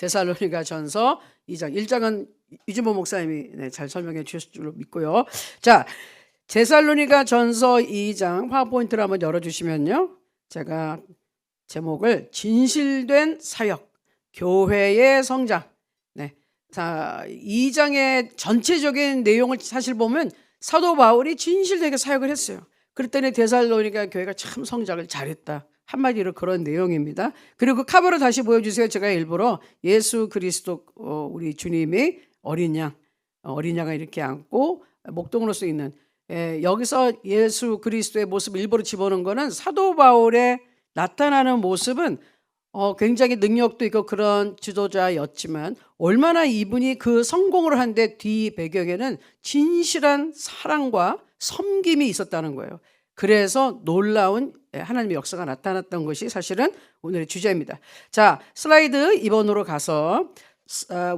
데살로니가 전서 2장. 1장은 유진보 목사님이 잘 설명해 주실 줄로 믿고요. 자, 데살로니가 전서 2장 파워포인트를 한번 열어주시면요. 제가 제목을 진실된 사역, 교회의 성장. 네. 자, 2장의 전체적인 내용을 사실 보면 사도 바울이 진실되게 사역을 했어요. 그랬더니 데살로니가 교회가 참 성장을 잘했다. 한마디로 그런 내용입니다. 그리고 그 카버를 다시 보여주세요. 제가 일부러 예수 그리스도 우리 주님이 어린 양을 이렇게 안고 목동으로서 있는 여기서 예수 그리스도의 모습을 일부러 집어넣은 거는 사도 바울의 나타나는 모습은 굉장히 능력도 있고 그런 지도자였지만 얼마나 이분이 그 성공을 한데 뒤 배경에는 진실한 사랑과 섬김이 있었다는 거예요. 그래서 놀라운 하나님의 역사가 나타났던 것이 사실은 오늘의 주제입니다. 자, 슬라이드 2번으로 가서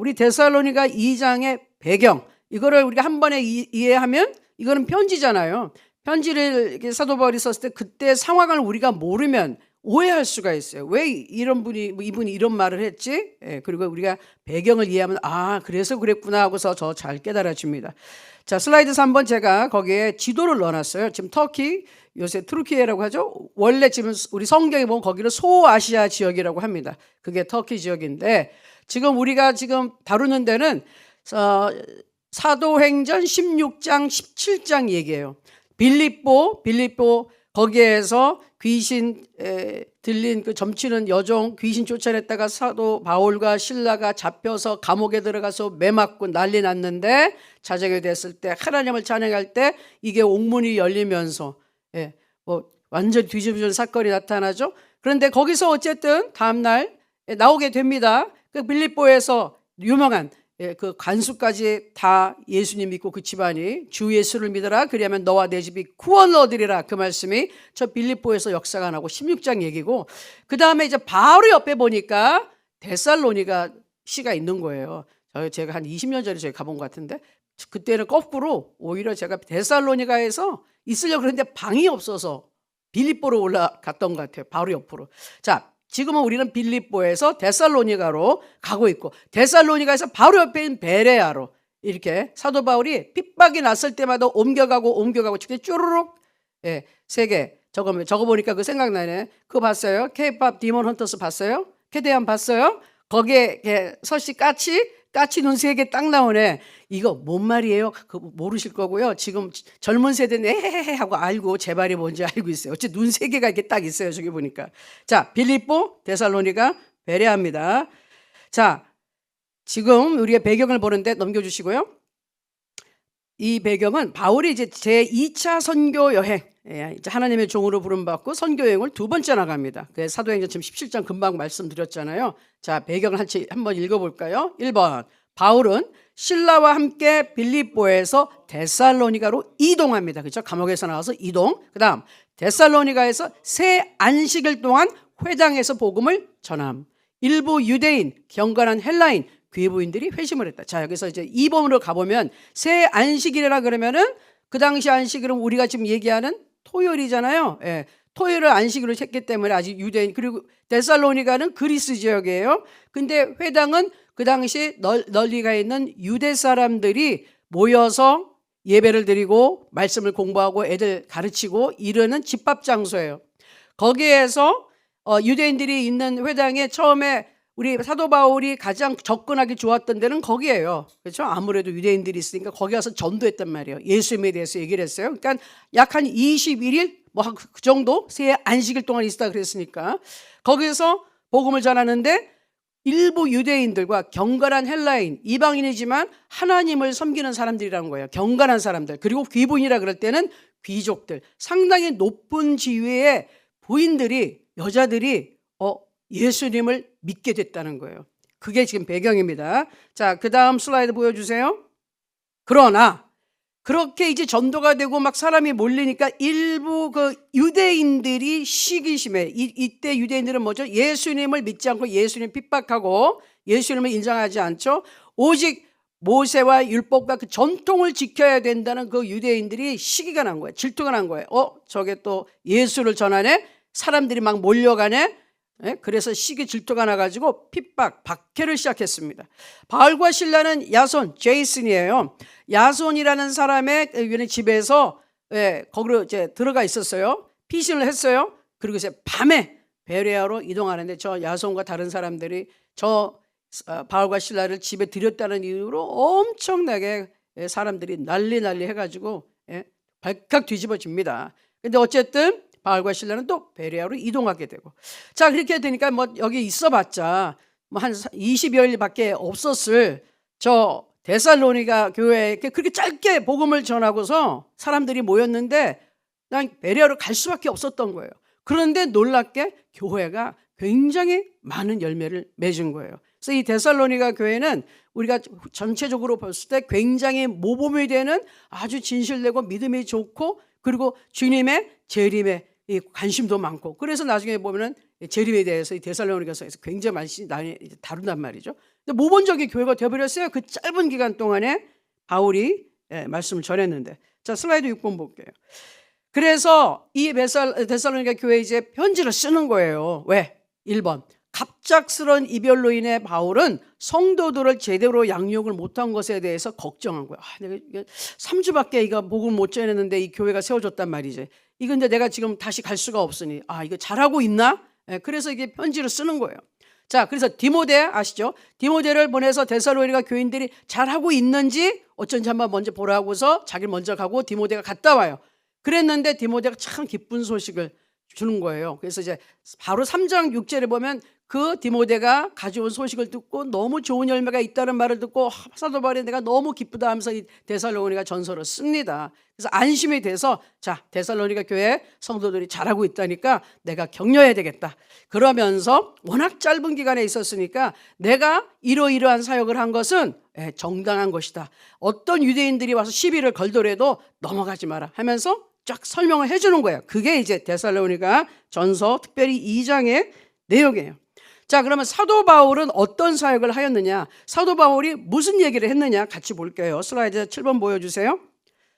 우리 데살로니가 2장의 배경, 이거를 우리가 한 번에 이해하면 이거는 편지잖아요. 편지를 사도 바울이 썼을 때 그때 상황을 우리가 모르면 오해할 수가 있어요. 왜 이분이 이런 말을 했지? 그리고 우리가 배경을 이해하면 그래서 그랬구나 하고서 더 잘 깨달아집니다. 자, 슬라이드 3번 제가 거기에 지도를 넣어놨어요. 지금 터키, 요새 트루키에라고 하죠. 원래 지금 우리 성경에 보면 거기를 소아시아 지역이라고 합니다. 그게 터키 지역인데 지금 우리가 지금 다루는 데는 사도행전 16장, 17장 얘기예요. 빌립보 거기에서 귀신 들린 그 점치는 여종 귀신 쫓아냈다가 사도 바울과 실라가 잡혀서 감옥에 들어가서 매 맞고 난리 났는데 자정이 됐을 때 하나님을 찬양할 때 이게 옥문이 열리면서 완전히 뒤집어진 사건이 나타나죠. 그런데 거기서 어쨌든 다음날 나오게 됩니다. 그 빌립보에서 유명한 그 관수까지 다 예수님 믿고 그 집안이 주 예수를 믿어라 그리하면 너와 내 집이 구원을 얻으리라. 그 말씀이 저 빌립보에서 역사가 나고 16장 얘기고, 그 다음에 이제 바로 옆에 보니까 데살로니가 시가 있는 거예요. 제가 한 20년 전에 저희 가본 것 같은데 그때는 거꾸로 오히려 제가 데살로니가에서 있으려고 그랬는데 방이 없어서 빌립보로 올라갔던 것 같아요. 바로 옆으로. 자, 지금은 우리는 빌립보에서 데살로니가로 가고 있고 데살로니가에서 바로 옆에 있는 베레아로 이렇게 사도 바울이 핍박이 났을 때마다 옮겨가고 이렇게 쭈루룩 세계 저거 보니까 그 생각나네. 그거 봤어요? K-pop 디몬 헌터스 봤어요? 캐대한 봤어요? 거기에 서씨 까치 눈 3개 딱 나오네. 이거 뭔 말이에요? 그거 모르실 거고요. 지금 젊은 세대는 에헤헤 하고 알고 제 말이 뭔지 알고 있어요. 어째 눈 3개가 이렇게 딱 있어요. 저기 보니까. 자, 빌립보, 데살로니가, 베레아입니다. 자, 지금 우리가 배경을 보는데 넘겨주시고요. 이 배경은 바울이 이제 제2차 선교 여행, 이제 하나님의 종으로 부름받고 선교 여행을 2번째 나갑니다. 그래서 사도행전 지금 17장 금방 말씀드렸잖아요. 자, 배경을 한번 읽어볼까요? 1번, 바울은 실라와 함께 빌립보에서 데살로니가로 이동합니다. 그렇죠? 감옥에서 나와서 이동. 그 다음 데살로니가에서 새 안식일 동안 회당에서 복음을 전함. 일부 유대인, 경건한 헬라인, 귀부인들이 회심을 했다. 자, 여기서 이제 2번으로 가보면 새 안식일이라 그러면은 그 당시 안식일은 우리가 지금 얘기하는 토요일이잖아요. 토요일을 안식일로 했기 때문에 아직 유대인, 그리고 데살로니가는 그리스 지역이에요. 근데 회당은 그 당시 널리 가 있는 유대 사람들이 모여서 예배를 드리고 말씀을 공부하고 애들 가르치고 이러는 집합 장소예요. 거기에서 유대인들이 있는 회당에 처음에 우리 사도 바울이 가장 접근하기 좋았던 데는 거기예요. 그렇죠? 아무래도 유대인들이 있으니까 거기 가서 전도했단 말이에요. 예수님에 대해서 얘기를 했어요. 그러니까 약 한 21일 그 정도 새 안식일 동안 있었다 그랬으니까 거기서 복음을 전하는데 일부 유대인들과 경건한 헬라인, 이방인이지만 하나님을 섬기는 사람들이라는 거예요. 경건한 사람들. 그리고 귀부인이라 그럴 때는 귀족들. 상당히 높은 지위의 부인들이, 여자들이 예수님을 믿게 됐다는 거예요. 그게 지금 배경입니다. 자, 그 다음 슬라이드 보여주세요. 그러나 그렇게 이제 전도가 되고 막 사람이 몰리니까 일부 그 유대인들이 시기심에 이때 유대인들은 뭐죠? 예수님을 믿지 않고 예수님 핍박하고 예수님을 인정하지 않죠. 오직 모세와 율법과 그 전통을 지켜야 된다는 그 유대인들이 시기가 난 거예요. 질투가 난 거예요. 저게 또 예수를 전하네? 사람들이 막 몰려가네? 그래서 시기 질투가 나가지고 핍박, 박해를 시작했습니다. 바울과 실라는 야손, 제이슨이에요. 야손이라는 사람의 집에서 거기로 이제 들어가 있었어요. 피신을 했어요. 그리고 이제 밤에 베레아로 이동하는데 저 야손과 다른 사람들이 저 바울과 실라를 집에 들였다는 이유로 엄청나게 사람들이 난리 해가지고 발칵 뒤집어집니다. 근데 어쨌든 바울과 실라는 또 베레아로 이동하게 되고, 자 그렇게 되니까 뭐 여기 있어봤자 뭐 한 20여일밖에 없었을 저 데살로니가 교회에 그렇게 짧게 복음을 전하고서 사람들이 모였는데 그냥 베레아로 갈 수밖에 없었던 거예요. 그런데 놀랍게 교회가 굉장히 많은 열매를 맺은 거예요. 그래서 이 데살로니가 교회는 우리가 전체적으로 봤을 때 굉장히 모범이 되는 아주 진실되고 믿음이 좋고, 그리고 주님의 재림에 관심도 많고, 그래서 나중에 보면은 재림에 대해서 이 데살로니가서에서 굉장히 많이 다룬단 말이죠. 근데 모범적인 교회가 되어버렸어요. 그 짧은 기간 동안에 바울이 말씀을 전했는데, 자 슬라이드 6번 볼게요. 그래서 이 데살로니가 교회에 이제 편지를 쓰는 거예요. 왜? 1번, 갑작스런 이별로 인해 바울은 성도들을 제대로 양육을 못한 것에 대해서 걱정한 거야. 내가 3주밖에 이거 복음을 못 전했는데 이 교회가 세워졌단 말이지. 이거 근데 내가 지금 다시 갈 수가 없으니 이거 잘하고 있나? 그래서 이게 편지를 쓰는 거예요. 자, 그래서 디모데 아시죠? 디모데를 보내서 데살로니가 교인들이 잘하고 있는지 어쩐지 한번 먼저 보라고서 자기를 먼저 가고 디모데가 갔다 와요. 그랬는데 디모데가 참 기쁜 소식을 주는 거예요. 그래서 이제 바로 3장 6절에 보면 그 디모데가 가져온 소식을 듣고 너무 좋은 열매가 있다는 말을 듣고 사도 바울이 내가 너무 기쁘다 하면서 이 데살로니가 전서를 씁니다. 그래서 안심이 돼서 자 데살로니가 교회 성도들이 잘하고 있다니까 내가 격려해야 되겠다. 그러면서 워낙 짧은 기간에 있었으니까 내가 이러이러한 사역을 한 것은 정당한 것이다. 어떤 유대인들이 와서 시비를 걸더라도 넘어가지 마라 하면서 쫙 설명을 해주는 거예요. 그게 이제 데살로니가 전서 특별히 2장의 내용이에요. 자, 그러면 사도 바울은 어떤 사역을 하였느냐? 사도 바울이 무슨 얘기를 했느냐? 같이 볼게요. 슬라이드 7번 보여주세요.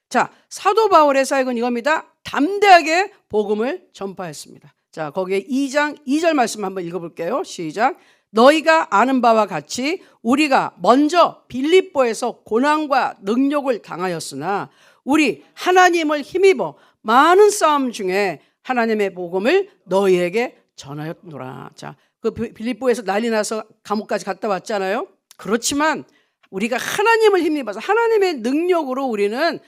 자, 사도 바울의 사역은 이겁니다. 담대하게 복음을 전파했습니다. 자, 거기에 2장 2절 말씀 한번 읽어볼게요. 시작. 너희가 아는 바와 같이 우리가 먼저 빌립보에서 고난과 능욕을 당하였으나 우리 하나님을 힘입어 많은 싸움 중에 하나님의 복음을 너희에게 전하였노라. 자, 그 빌립보에서 난리 나서 감옥까지 갔다 왔잖아요. 그렇지만 우리가 하나님을 힘입어서 하나님의 능력으로 우리는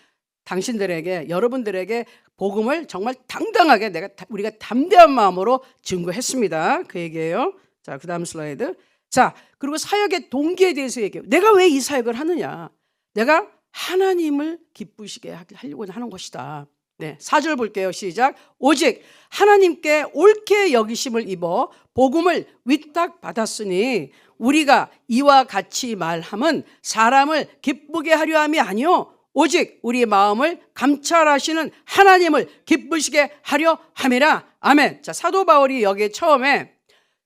당신들에게, 여러분들에게 복음을 정말 당당하게 우리가 담대한 마음으로 증거했습니다. 그 얘기예요. 자, 그 다음 슬라이드. 자, 그리고 사역의 동기에 대해서 얘기해요. 내가 왜 이 사역을 하느냐? 내가 하나님을 기쁘시게 하려고 하는 것이다. 네, 4절 볼게요. 시작. 오직 하나님께 옳게 여기심을 입어 복음을 위탁받았으니 우리가 이와 같이 말함은 사람을 기쁘게 하려 함이 아니요 오직 우리 마음을 감찰하시는 하나님을 기쁘시게 하려 함이라. 아멘. 자, 사도 바울이 여기에 처음에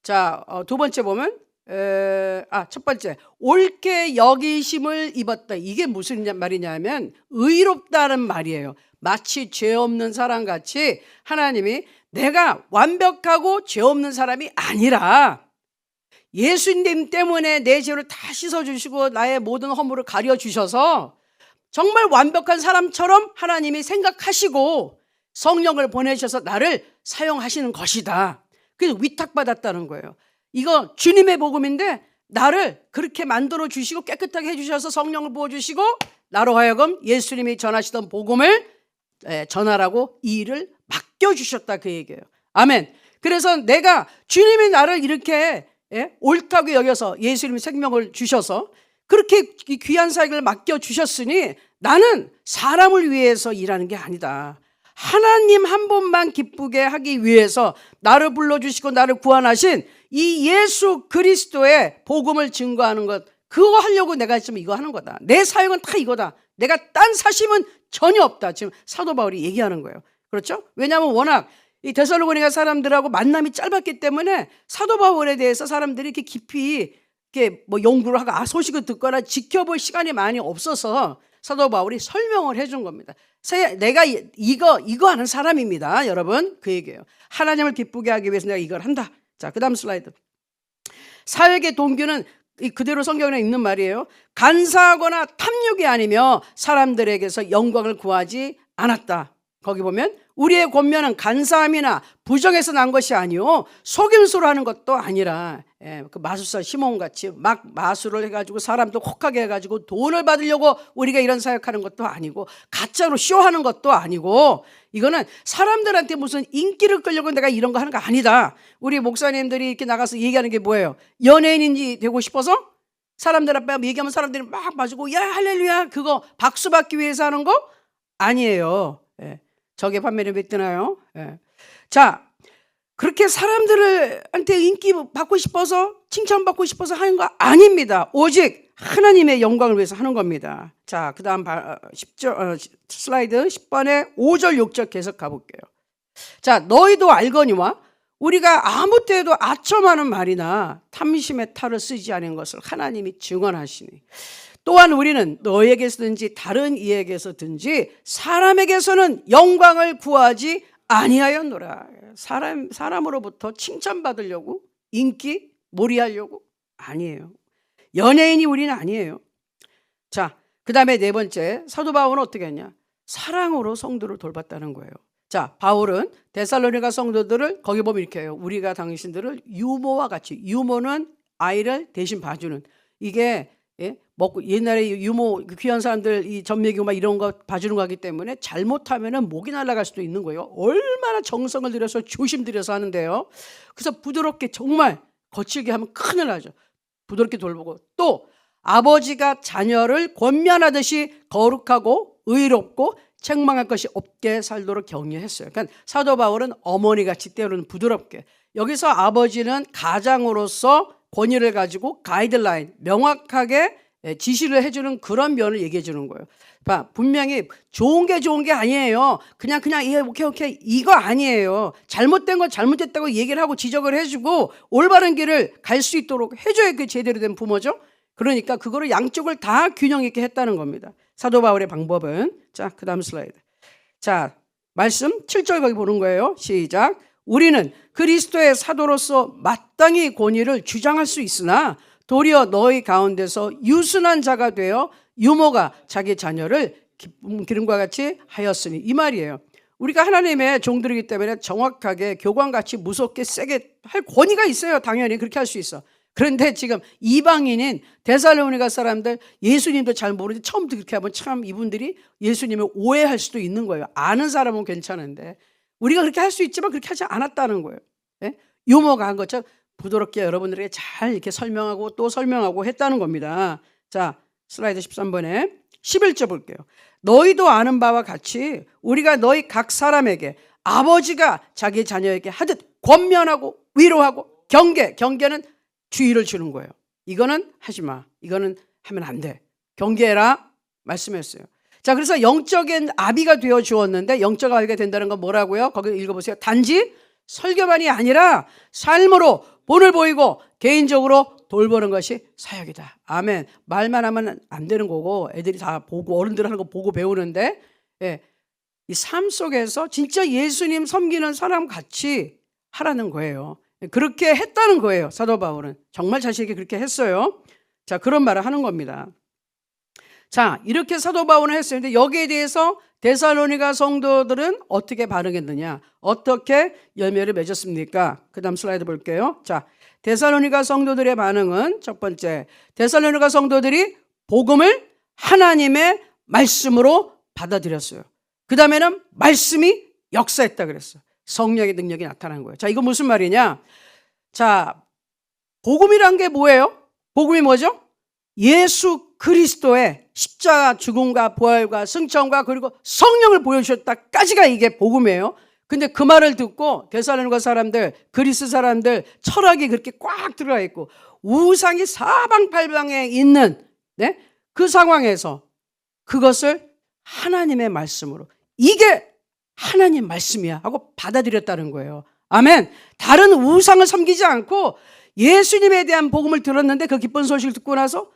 자, 두 번째 보면 첫 번째 옳게 여기심을 입었다. 이게 무슨 말이냐면 의롭다는 말이에요. 마치 죄 없는 사람같이 하나님이 내가 완벽하고 죄 없는 사람이 아니라 예수님 때문에 내 죄를 다 씻어주시고 나의 모든 허물을 가려주셔서 정말 완벽한 사람처럼 하나님이 생각하시고 성령을 보내셔서 나를 사용하시는 것이다. 그래서 위탁받았다는 거예요. 이거 주님의 복음인데 나를 그렇게 만들어 주시고 깨끗하게 해주셔서 성령을 부어주시고 나로 하여금 예수님이 전하시던 복음을 전하라고 이 일을 맡겨주셨다 그 얘기예요. 아멘. 그래서 내가 주님이 나를 이렇게 옳다고 여겨서 예수님이 생명을 주셔서 그렇게 귀한 사역을 맡겨주셨으니 나는 사람을 위해서 일하는 게 아니다. 하나님 한 분만 기쁘게 하기 위해서 나를 불러주시고 나를 구원하신 이 예수 그리스도의 복음을 증거하는 것, 그거 하려고 내가 지금 이거 하는 거다. 내 사역은 다 이거다. 내가 딴 사심은 전혀 없다. 지금 사도 바울이 얘기하는 거예요. 그렇죠? 왜냐하면 워낙 이 데살로니가 사람들하고 만남이 짧았기 때문에 사도 바울에 대해서 사람들이 이렇게 깊이 이렇게 뭐 연구를 하고 소식을 듣거나 지켜볼 시간이 많이 없어서 사도 바울이 설명을 해준 겁니다. 내가 이거 하는 사람입니다. 여러분, 그 얘기예요. 하나님을 기쁘게 하기 위해서 내가 이걸 한다. 자, 그다음 슬라이드. 사역의 동기는 그대로 성경에 있는 말이에요. 간사하거나 탐욕이 아니며 사람들에게서 영광을 구하지 않았다. 거기 보면 우리의 권면은 간사함이나 부정에서 난 것이 아니요 속임수로 하는 것도 아니라, 그 마술사 시몬같이 막 마술을 해가지고 사람도 혹하게 해가지고 돈을 받으려고 우리가 이런 사역하는 것도 아니고, 가짜로 쇼하는 것도 아니고, 이거는 사람들한테 무슨 인기를 끌려고 내가 이런 거 하는 거 아니다. 우리 목사님들이 이렇게 나가서 얘기하는 게 뭐예요? 연예인인지 되고 싶어서 사람들 앞에 얘기하면 사람들이 막 맞고 야 할렐루야 그거 박수 받기 위해서 하는 거 아니에요. 저게 판매를 왜 뜨나요? 자, 그렇게 사람들한테 인기 받고 싶어서 칭찬받고 싶어서 하는 거 아닙니다. 오직 하나님의 영광을 위해서 하는 겁니다. 자, 그 다음 슬라이드 10번에 5절 6절 계속 가볼게요. 자, 너희도 알거니와 우리가 아무 때에도 아첨하는 말이나 탐심의 탈을 쓰지 않은 것을 하나님이 증언하시니, 또한 우리는 너에게서든지 다른 이에게서든지 사람에게서는 영광을 구하지 아니하였노라. 사람으로부터 칭찬받으려고, 인기 몰이하려고 아니에요. 연예인이 우리는 아니에요. 자, 그 다음에 네 번째, 사도 바울은 어떻게 했냐? 사랑으로 성도를 돌봤다는 거예요. 자, 바울은 데살로니가 성도들을 거기 보면 이렇게 해요. 우리가 당신들을 유모와 같이, 유모는 아이를 대신 봐주는, 이게 먹고 옛날에 유모 귀한 사람들 이 전매기고 막 이런 거 봐주는 거기 때문에 잘못하면은 목이 날아갈 수도 있는 거예요. 얼마나 정성을 들여서 조심 들여서 하는데요. 그래서 부드럽게 정말 거칠게 하면 큰일 나죠. 부드럽게 돌보고, 또 아버지가 자녀를 권면하듯이 거룩하고 의롭고 책망할 것이 없게 살도록 격려했어요. 그러니까 사도 바울은 어머니같이 때로는 부드럽게, 여기서 아버지는 가장으로서 권위를 가지고 가이드라인 명확하게 지시를 해주는 그런 면을 얘기해 주는 거예요. 분명히 좋은 게 아니에요. 그냥 오케이 이거 아니에요. 잘못된 건 잘못됐다고 얘기를 하고 지적을 해주고 올바른 길을 갈 수 있도록 해줘야 그 제대로 된 부모죠. 그러니까 그거를 양쪽을 다 균형 있게 했다는 겁니다. 사도 바울의 방법은. 자, 그 다음 슬라이드. 자, 말씀 7절 거기 보는 거예요. 시작. 우리는 그리스도의 사도로서 마땅히 권위를 주장할 수 있으나 도리어 너희 가운데서 유순한 자가 되어 유모가 자기 자녀를 기름과 같이 하였으니, 이 말이에요. 우리가 하나님의 종들이기 때문에 정확하게 교관같이 무섭게 세게 할 권위가 있어요. 당연히 그렇게 할 수 있어. 그런데 지금 이방인인 데살로니가 사람들 예수님도 잘 모르는데 처음부터 그렇게 하면 참 이분들이 예수님을 오해할 수도 있는 거예요. 아는 사람은 괜찮은데 우리가 그렇게 할 수 있지만 그렇게 하지 않았다는 거예요. 유모가 한 것처럼 부드럽게 여러분들에게 잘 이렇게 설명하고 또 설명하고 했다는 겁니다. 자, 슬라이드 13번에 11절 볼게요. 너희도 아는 바와 같이 우리가 너희 각 사람에게 아버지가 자기 자녀에게 하듯 권면하고 위로하고 경계는 주의를 주는 거예요. 이거는 하지 마. 이거는 하면 안 돼. 경계해라 말씀했어요. 자, 그래서 영적인 아비가 되어 주었는데, 영적 아비가 된다는 건 뭐라고요? 거기 읽어보세요. 단지 설교만이 아니라 삶으로 본을 보이고 개인적으로 돌보는 것이 사역이다. 아멘. 말만 하면 안 되는 거고 애들이 다 보고 어른들 하는 거 보고 배우는데, 이 삶 속에서 진짜 예수님 섬기는 사람 같이 하라는 거예요. 그렇게 했다는 거예요. 사도 바울은 정말 자신에게 그렇게 했어요. 자, 그런 말을 하는 겁니다. 자, 이렇게 사도 바울은 했었는데 여기에 대해서 데살로니가 성도들은 어떻게 반응했느냐, 어떻게 열매를 맺었습니까? 그 다음 슬라이드 볼게요. 자, 데살로니가 성도들의 반응은 첫 번째, 데살로니가 성도들이 복음을 하나님의 말씀으로 받아들였어요. 그 다음에는 말씀이 역사했다 그랬어요. 성령의 능력이 나타난 거예요. 자, 이거 무슨 말이냐? 자, 복음이란 게 뭐예요? 복음이 뭐죠? 예수 그리스도의 십자가 죽음과 부활과 승천과 그리고 성령을 보여주셨다까지가 이게 복음이에요. 근데 그 말을 듣고 데살로니가 사람들, 그리스 사람들 철학이 그렇게 꽉 들어가 있고 우상이 사방팔방에 있는 그 상황에서 그것을 하나님의 말씀으로, 이게 하나님 말씀이야 하고 받아들였다는 거예요. 아멘. 다른 우상을 섬기지 않고 예수님에 대한 복음을 들었는데 그 기쁜 소식을 듣고 나서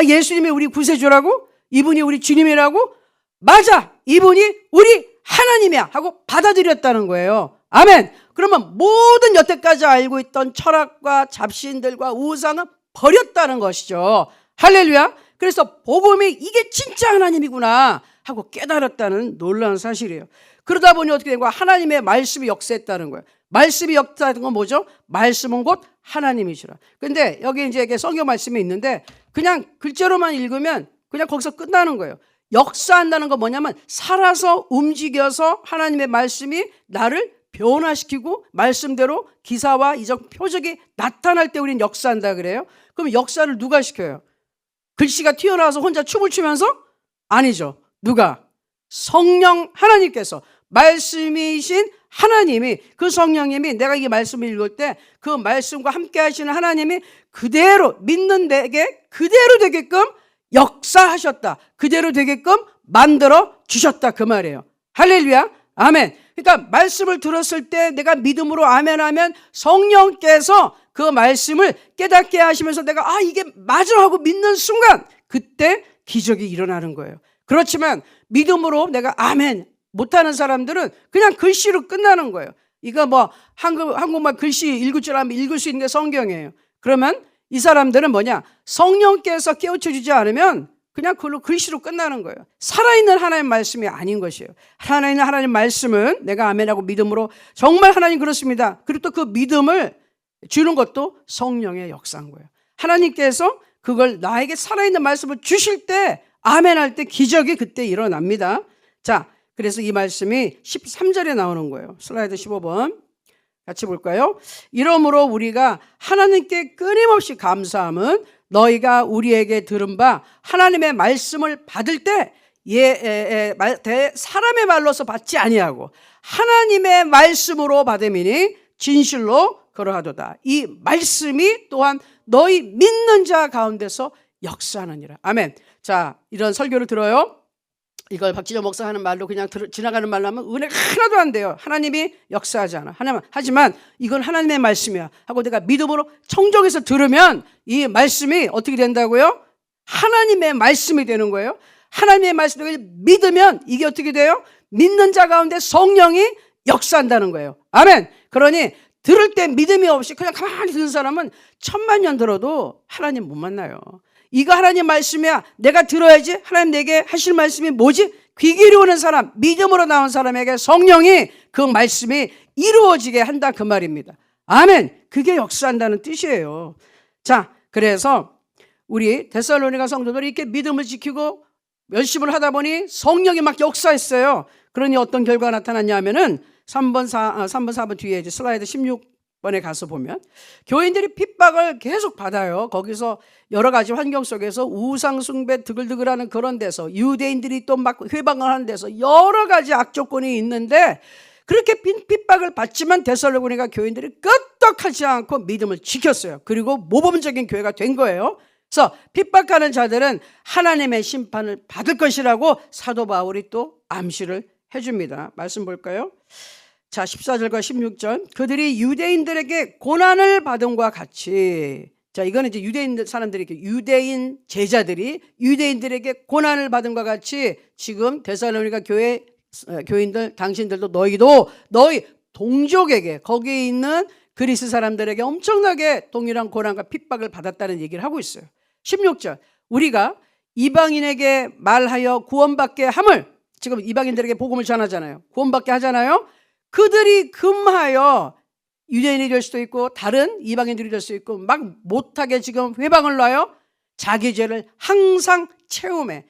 예수님이 우리 구세주라고? 이분이 우리 주님이라고? 맞아, 이분이 우리 하나님이야 하고 받아들였다는 거예요. 아멘. 그러면 모든 여태까지 알고 있던 철학과 잡신들과 우상은 버렸다는 것이죠. 할렐루야. 그래서 복음이 이게 진짜 하나님이구나 하고 깨달았다는 놀라운 사실이에요. 그러다 보니 어떻게 된 거야? 하나님의 말씀이 역사했다는 거예요. 말씀이 역사하는 건 뭐죠? 말씀은 곧 하나님이시라. 근데 여기 이제 성경 말씀이 있는데 그냥 글자로만 읽으면 그냥 거기서 끝나는 거예요. 역사한다는 건 뭐냐면 살아서 움직여서 하나님의 말씀이 나를 변화시키고 말씀대로 기사와 이적 표적이 나타날 때 우리는 역사한다 그래요. 그럼 역사를 누가 시켜요? 글씨가 튀어나와서 혼자 춤을 추면서? 아니죠. 누가? 성령 하나님께서, 말씀이신 하나님이, 그 성령님이 내가 이 말씀을 읽을 때 그 말씀과 함께 하시는 하나님이 그대로 믿는 내게 그대로 되게끔 역사하셨다. 그대로 되게끔 만들어 주셨다. 그 말이에요. 할렐루야. 아멘. 그러니까 말씀을 들었을 때 내가 믿음으로 아멘하면 성령께서 그 말씀을 깨닫게 하시면서 내가 이게 맞아 하고 믿는 순간 그때 기적이 일어나는 거예요. 그렇지만 믿음으로 내가 아멘 못하는 사람들은 그냥 글씨로 끝나는 거예요. 이거 뭐 한국말 글씨 읽을 줄 알면 읽을 수 있는 게 성경이에요. 그러면 이 사람들은 뭐냐? 성령께서 깨우쳐 주지 않으면 그냥 그걸로 글씨로 끝나는 거예요. 살아있는 하나님 말씀이 아닌 것이에요. 살아있는 하나님 말씀은 내가 아멘하고 믿음으로 정말 하나님 그렇습니다. 그리고 또 그 믿음을 주는 것도 성령의 역사인 거예요. 하나님께서 그걸 나에게 살아있는 말씀을 주실 때 아멘할 때 기적이 그때 일어납니다. 자, 그래서 이 말씀이 13절에 나오는 거예요. 슬라이드 15번 같이 볼까요? 이러므로 우리가 하나님께 끊임없이 감사함은 너희가 우리에게 들은 바 하나님의 말씀을 받을 때 사람의 말로서 받지 아니하고 하나님의 말씀으로 받음이니 진실로 그러하도다. 이 말씀이 또한 너희 믿는 자 가운데서 역사하느니라. 아멘. 자, 이런 설교를 들어요. 이걸 박지정 목사 하는 말로 그냥 지나가는 말로 하면 은혜가 하나도 안 돼요. 하나님이 역사하지 않아. 하지만 이건 하나님의 말씀이야 하고 내가 믿음으로 청정해서 들으면 이 말씀이 어떻게 된다고요? 하나님의 말씀이 되는 거예요. 하나님의 말씀을 믿으면 이게 어떻게 돼요? 믿는 자 가운데 성령이 역사한다는 거예요. 아멘. 그러니 들을 때 믿음이 없이 그냥 가만히 듣는 사람은 1000만 년 들어도 하나님 못 만나요. 이거 하나님 말씀이야. 내가 들어야지. 하나님 내게 하실 말씀이 뭐지? 귀 기울이는 사람, 믿음으로 나온 사람에게 성령이 그 말씀이 이루어지게 한다 그 말입니다. 아멘. 그게 역사한다는 뜻이에요. 자, 그래서 우리 데살로니가 성도들이 이렇게 믿음을 지키고 열심을 하다 보니 성령이 막 역사했어요. 그러니 어떤 결과가 나타났냐면은 3번, 4번 뒤에 이제 슬라이드 16번에 가서 보면 교인들이 핍박을 계속 받아요. 거기서 여러 가지 환경 속에서 우상숭배 드글드글하는 그런 데서 유대인들이 또 막 회방을 하는 데서 여러 가지 악조건이 있는데 그렇게 핍박을 받지만 데살로니가 교인들이 끄떡하지 않고 믿음을 지켰어요. 그리고 모범적인 교회가 된 거예요. 그래서 핍박하는 자들은 하나님의 심판을 받을 것이라고 사도 바울이 또 암시를 해줍니다. 말씀 볼까요? 자, 14절과 16절. 그들이 유대인들에게 고난을 받음과 같이, 자, 이거는 이제 유대인 사람들이, 유대인 제자들이 유대인들에게 고난을 받음과 같이 지금 데살로니가 교인들, 당신들도 너희 동족에게, 거기에 있는 그리스 사람들에게 엄청나게 동일한 고난과 핍박을 받았다는 얘기를 하고 있어요. 16절. 우리가 이방인에게 말하여 구원받게 함을, 지금 이방인들에게 복음을 전하잖아요. 구원받게 하잖아요. 그들이 금하여 유대인이 될 수도 있고 다른 이방인들이 될 수 있고 막 못하게 지금 회방을 놔요. 자기 죄를 항상 채움해.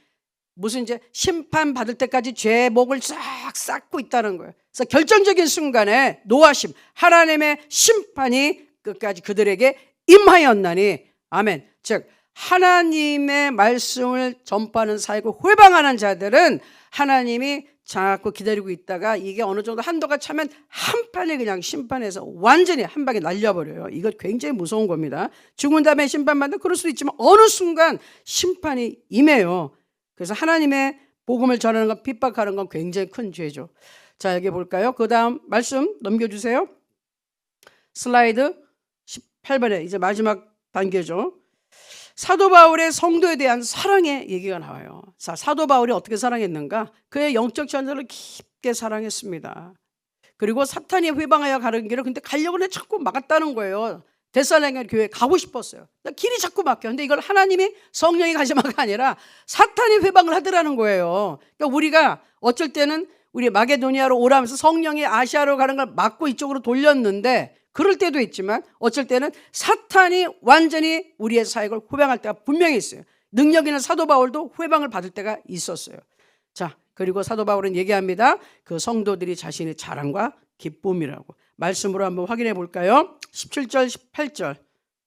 무슨 이제 심판받을 때까지 죄 목을 싹 쌓고 있다는 거예요. 그래서 결정적인 순간에 노하심, 하나님의 심판이 끝까지 그들에게 임하였나니. 아멘. 즉 하나님의 말씀을 전파하는 사역을 회방하는 자들은 하나님이 자꾸 기다리고 있다가 이게 어느 정도 한도가 차면 한 판에 그냥 심판해서 완전히 한 방에 날려버려요. 이거 굉장히 무서운 겁니다. 죽은 다음에 심판받는 그럴 수도 있지만 어느 순간 심판이 임해요. 그래서 하나님의 복음을 전하는 건, 핍박하는 건 굉장히 큰 죄죠. 자, 여기 볼까요? 그 다음 말씀 넘겨주세요. 슬라이드 18번에 이제 마지막 단계죠. 사도 바울의 성도에 대한 사랑의 얘기가 나와요. 자, 사도 바울이 어떻게 사랑했는가? 그의 영적 전설을 깊게 사랑했습니다. 그리고 사탄이 회방하여 가는 길을 근데 가려고 하는데 자꾸 막았다는 거예요. 데살로니가 교회 가고 싶었어요. 길이 자꾸 막혀. 근데 이걸 하나님이 성령이 가시마가 아니라 사탄이 회방을 하더라는 거예요. 그러니까 우리가 어쩔 때는 우리 마게도니아로 오라면서 성령이 아시아로 가는 걸 막고 이쪽으로 돌렸는데 그럴 때도 있지만 어쩔 때는 사탄이 완전히 우리의 사역을 회방할 때가 분명히 있어요. 능력 있는 사도 바울도 회방을 받을 때가 있었어요. 자, 그리고 사도 바울은 얘기합니다. 그 성도들이 자신의 자랑과 기쁨이라고. 말씀으로 한번 확인해 볼까요? 17절, 18절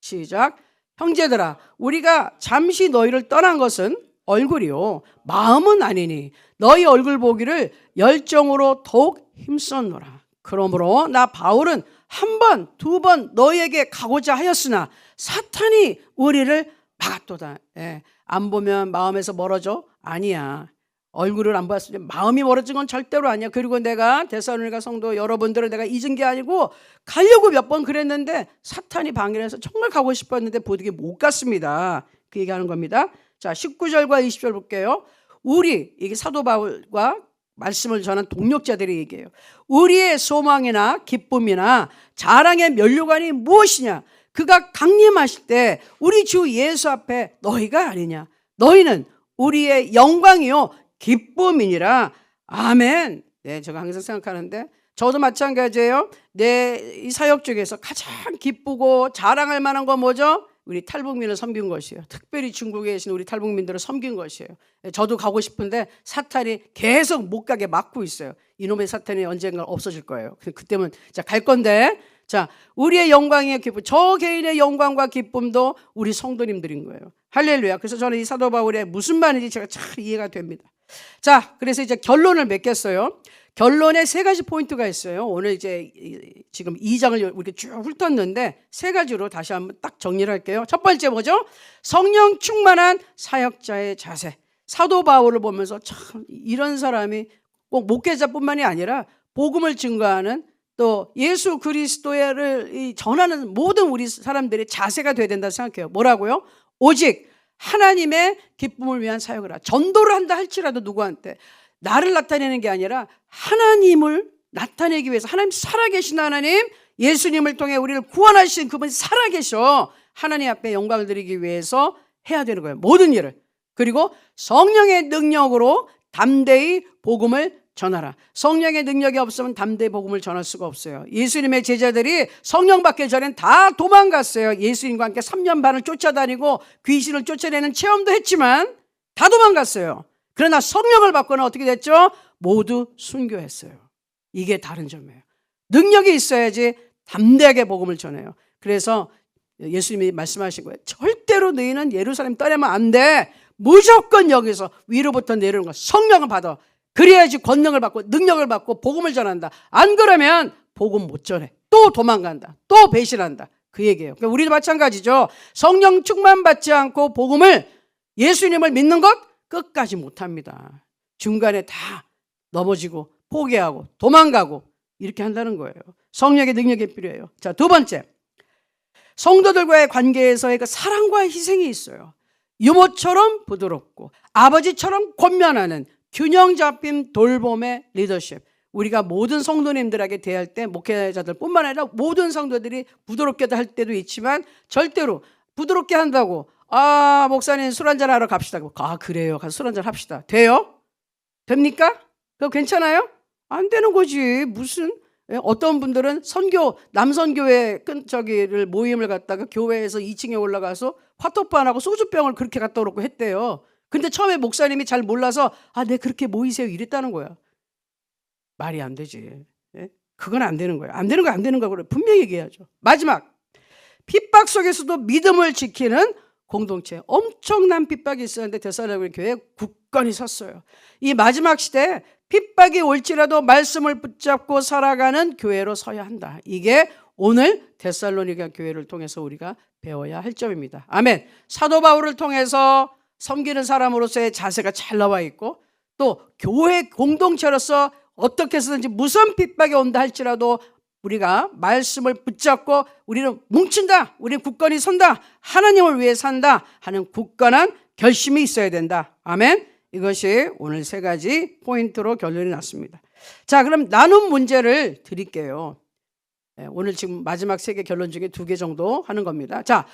시작. 형제들아, 우리가 잠시 너희를 떠난 것은 얼굴이요 마음은 아니니 너희 얼굴 보기를 열정으로 더욱 힘썼노라. 그러므로 나 바울은 한 번, 두 번 너희에게 가고자 하였으나 사탄이 우리를 막았도다. 예, 안 보면 마음에서 멀어져? 아니야. 얼굴을 안 봤을 때 마음이 멀어진 건 절대로 아니야. 그리고 내가 데살로니가 성도 여러분들을 내가 잊은 게 아니고 가려고 몇 번 그랬는데 사탄이 방해를 해서 정말 가고 싶었는데 보드게 못 갔습니다. 그 얘기하는 겁니다. 자, 19절과 20절 볼게요. 이게 사도 바울과 말씀을 전한 동력자들이 얘기해요. 우리의 소망이나 기쁨이나 자랑의 면류관이 무엇이냐? 그가 강림하실 때 우리 주 예수 앞에 너희가 아니냐? 너희는 우리의 영광이요 기쁨이니라. 아멘. 네, 제가 항상 생각하는데 저도 마찬가지예요. 내 이 사역 중에서 가장 기쁘고 자랑할 만한 건 뭐죠? 우리 탈북민을 섬긴 것이에요. 특별히 중국에 계신 우리 탈북민들을 섬긴 것이에요. 저도 가고 싶은데 사탄이 계속 못 가게 막고 있어요. 이놈의 사탄이 언젠가 없어질 거예요. 그때면 갈 건데, 자, 우리의 영광의 기쁨, 저 개인의 영광과 기쁨도 우리 성도님들인 거예요. 할렐루야. 그래서 저는 이 사도 바울의 무슨 말인지 제가 잘 이해가 됩니다. 자, 그래서 이제 결론을 맺겠어요. 결론에 세 가지 포인트가 있어요. 오늘 이제 지금 2장을 이렇게 쭉 훑었는데 세 가지로 다시 한번 딱 정리를 할게요. 첫 번째 뭐죠? 성령 충만한 사역자의 자세. 사도 바울을 보면서 참 이런 사람이 꼭 목회자뿐만이 아니라 복음을 증거하는 또 예수 그리스도를 전하는 모든 우리 사람들의 자세가 돼야 된다 생각해요. 뭐라고요? 오직 하나님의 기쁨을 위한 사역을 하라. 전도를 한다 할지라도 누구한테 나를 나타내는 게 아니라 하나님을 나타내기 위해서 하나님 살아계신 하나님 예수님을 통해 우리를 구원하신 그분이 살아계셔 하나님 앞에 영광을 드리기 위해서 해야 되는 거예요. 모든 일을. 그리고 성령의 능력으로 담대히 복음을 전하라. 성령의 능력이 없으면 담대히 복음을 전할 수가 없어요. 예수님의 제자들이 성령 받기 전엔 다 도망갔어요. 예수님과 함께 3년 반을 쫓아다니고 귀신을 쫓아내는 체험도 했지만 다 도망갔어요. 그러나 성령을 받고는 어떻게 됐죠? 모두 순교했어요. 이게 다른 점이에요. 능력이 있어야지 담대하게 복음을 전해요. 그래서 예수님이 말씀하신 거예요. 절대로 너희는 예루살렘 떠나면 안 돼. 무조건 여기서 위로부터 내려오는 거 성령을 받아. 그래야지 권능을 받고 능력을 받고 복음을 전한다. 안 그러면 복음 못 전해. 또 도망간다. 또 배신한다. 그 얘기예요. 그러니까 우리도 마찬가지죠. 성령 충만 받지 않고 복음을 예수님을 믿는 것 끝까지 못합니다. 중간에 다 넘어지고 포기하고 도망가고 이렇게 한다는 거예요. 성령의 능력이 필요해요. 자, 두 번째, 성도들과의 관계에서의 그 사랑과 희생이 있어요. 유모처럼 부드럽고 아버지처럼 권면하는 균형 잡힌 돌봄의 리더십. 우리가 모든 성도님들에게 대할 때 목회자들 뿐만 아니라 모든 성도들이 부드럽게도 할 때도 있지만 절대로 부드럽게 한다고 목사님 술 한잔 하러 갑시다. 그래요. 가서 술 한잔 합시다. 돼요? 됩니까? 그거 괜찮아요? 안 되는 거지. 무슨 어떤 분들은 남선교회 저기를 모임을 갔다가 교회에서 2층에 올라가서 화토판하고 소주병을 그렇게 갖다 놓고 했대요. 근데 처음에 목사님이 잘 몰라서 네 그렇게 모이세요 이랬다는 거야. 말이 안 되지. 그건 안 되는 거예요. 안 되는 거 그래 분명히 얘기해야죠. 마지막, 핍박 속에서도 믿음을 지키는 공동체. 엄청난 핍박이 있었는데 데살로니가 교회에 굳건히 섰어요. 이 마지막 시대에 핍박이 올지라도 말씀을 붙잡고 살아가는 교회로 서야 한다. 이게 오늘 데살로니가 교회를 통해서 우리가 배워야 할 점입니다. 아멘. 사도 바울을 통해서 섬기는 사람으로서의 자세가 잘 나와 있고 또 교회 공동체로서 어떻게 해서든지 무슨 핍박이 온다 할지라도 우리가 말씀을 붙잡고 우리는 뭉친다. 우리는 굳건히 선다. 하나님을 위해 산다 하는 굳건한 결심이 있어야 된다. 아멘. 이것이 오늘 세 가지 포인트로 결론이 났습니다. 자, 그럼 나눔 문제를 드릴게요. 오늘 지금 마지막 3개 결론 중에 2개 정도 하는 겁니다. 자,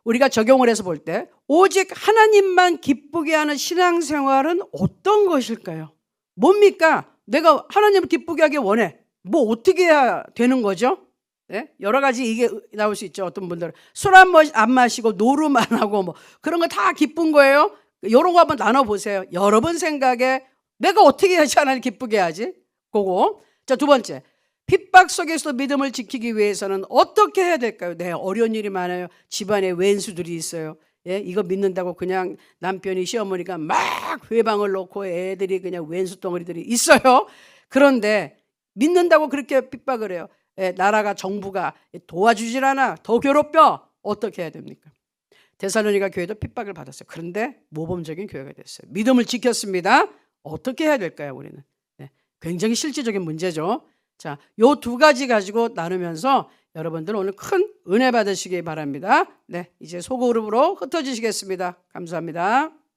우리가 적용을 해서 볼 때 오직 하나님만 기쁘게 하는 신앙생활은 어떤 것일까요? 뭡니까? 내가 하나님을 기쁘게 하기 원해. 뭐 어떻게 해야 되는 거죠? 네? 여러 가지 이게 나올 수 있죠. 어떤 분들은 술 안 마시고 노름만 하고 뭐 그런 거 다 기쁜 거예요. 이런 거 한번 나눠보세요. 여러분 생각에 내가 어떻게 해야지 하나님 기쁘게 하지? 그거. 자, 2번째. 핍박 속에서 믿음을 지키기 위해서는 어떻게 해야 될까요? 네, 어려운 일이 많아요. 집안에 왼수들이 있어요. 예, 이거 믿는다고 그냥 남편이 시어머니가 막 회방을 놓고 애들이 그냥 왼수 덩어리들이 있어요. 그런데 믿는다고 그렇게 핍박을 해요. 예, 나라가 정부가 도와주질 않아. 더 괴롭혀. 어떻게 해야 됩니까? 데살로니가 교회도 핍박을 받았어요. 그런데 모범적인 교회가 됐어요. 믿음을 지켰습니다. 어떻게 해야 될까요, 우리는? 네, 굉장히 실질적인 문제죠. 자, 요 2가지 가지고 나누면서 여러분들 오늘 큰 은혜 받으시기 바랍니다. 네, 이제 소그룹으로 흩어지시겠습니다. 감사합니다.